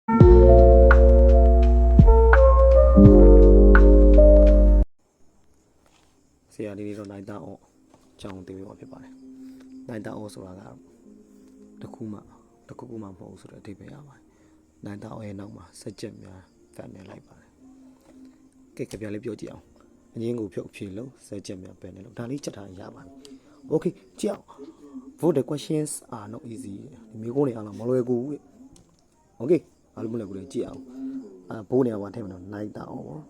ဆရာဒီနေ့တော့နိုင်တာအောင်ကြောင်းတင်ပြပါဖြစ်ပါတယ်နိုင်တာအောင်ဆိုတာကတခုမှမဟုတ်ဘူးဆိုတော့အဓိပ္ပာယ်ရပါတယ်နိုင်တာအောင်ရဲ့နောက်မှာစက်ချက်များဖတ်နေလိုက်ပါတယ်ကဲကြပြလေးပြောကြည့်အောင်အငင်းကိုဖြုတ်ဖြေလို့စက်ချက်များပဲနေလို့ဒါလေးချက်ထားရပါပြီ Okay ကြည့်အောင် Vote the questions are not easy ဒီမိကုန်းတွေအားလုံးမလွယ်ကူဘူး Okay အားလုံးမလွယ်ကူလေကြည့်အောင်ဘိုးနေရာမှာထည့်မလို့နိုင်တာအောင်ပေါ့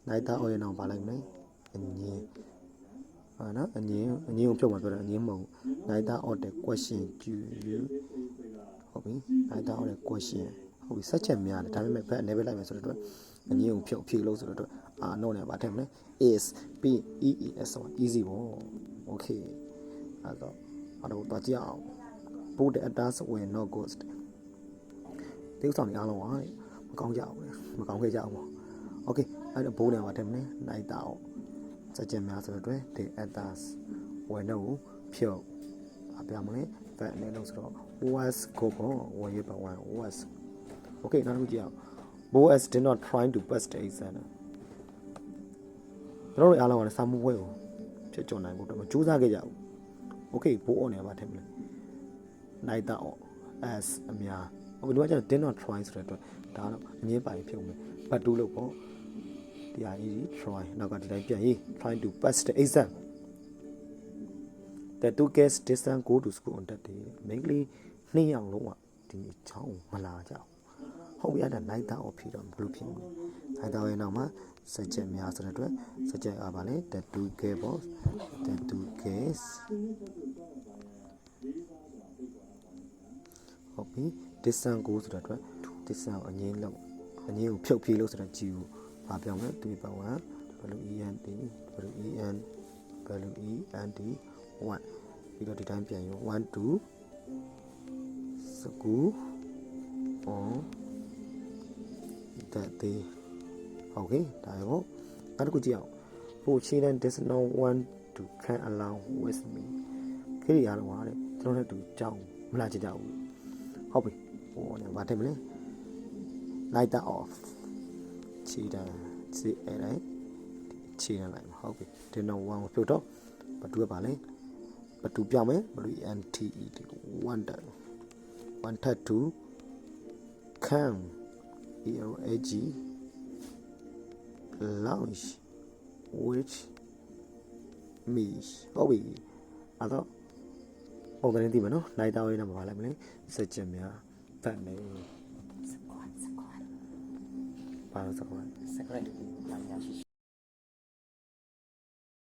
နိုင်တာအောင်ရဲ့နောက်ပါလိုက်မယ်အငင်းဟာနော်အငင်းကိုဖြုတ်မှာပြောတာအငင်းမဟုတ်နိုင်တာ of the question you ဟုတ်ပြီနိုင်တာ of the question ဟုတ်ပြီစက်ချက်များတယ်ဒါပေမဲ့ဘက်အနေပဲလိုက်မယ်ဆိုတော့အငင်းကိုဖြုတ်ဖြေလို့ဆိုတော့နော်နေပါထည့်မလဲ is p e e s ဆို easy ပေါ့ Okay အဲ့တော့တော့ကြည့်အောင် both the attacks were not ghost ဒီဥစ္စာတွေအားလုံးဟာမကောင်းကြဘူးမကောင်းခဲ့ကြဘူး Okay အဲ့တော့ဘိုးနေမှာထည့်မလဲနိုင်တာအောင်စက်ချက်များဆိုတော့ the attacks were not ဖြုတ်အပြမလဲဘက်အနေလို့ဆိုတော့ was ကိုဝင်ရပါ was Okay နောက်တစ်ခုကြည့်အောင် Boaz did not try to pass the exam တို့အားလုံးကစာမှုပွဲကိုဖြစ်ကြနိုင်ဖို့တော့ကြိုးစားခဲ့ကြဘူး Okay ဘိုးအောင်နေမှာထည့်မလဲနိုင်တာအောင် as အများOkay ဒီကကျတော့ did not try ဆိုတဲ့အတွက်ဒါတော့အငင်းပိုင်ဖြုတ်မယ် but 2လို့ပေါ့တရားကြီး try နောက်ကဒီတိုင်းပြန်ရေး try to pass the exam the two kids didn't go to school on that day မိန်းကလေး2ယောက်လုံးကဒီနေ့ချောင်းမလာကြဘူးဟုတ်ပြီအဲ့ဒါနိုင်တာအောင်ဖြေတော့ဘယ်လိုဖြစ်မလဲနိုင်တာရဲ့နောက်မှာစက်ချက်များဆိုတဲ့အတွက်စက်ချက်အားပါလေ the two kids ပေါ့ the two kids ဟုတ်ပြီ distance go ဆိုတဲ့အတွက် distance အငင်းကိုဖြုတ်ဖြေးလို့ဆိုတဲ့ G ကိုဘာပြောင်းလဲ3 by 1 WENT 1ပြီးတော့ဒီတိုင်းပြန်ရော1 2 school on that day Okay ဒါရောနောက်တစ်ခုကြည့်အောင် For children does not want to come along with me ခေရီအားလုံးဟာတဲ့ကျွန်တော်နဲ့တူကြောင်းမလာကြဘူးဟုတ်ပြီဟိုเนี่ยဗာတယ်မလဲ night off ခြေတန်းစီအဲ့ဒါခြေတန်းလိုက်ဟုတ်ပြီဒီတော့1ကိုပြုတ်တော့ဘတူကပါလဲဘတူပြောင်းမယ်ဘတူ NTE 1 to come ELAG lunch with me ဟုတ်ပြီအဲ့တော့ပုံစံသိမယ်နော်နိုင်တောင်းရင်းနဲ့မှာလိုက်မလဲစက်ချက်များဖတ်နေစကွတ်ဘာလို့စကွတ်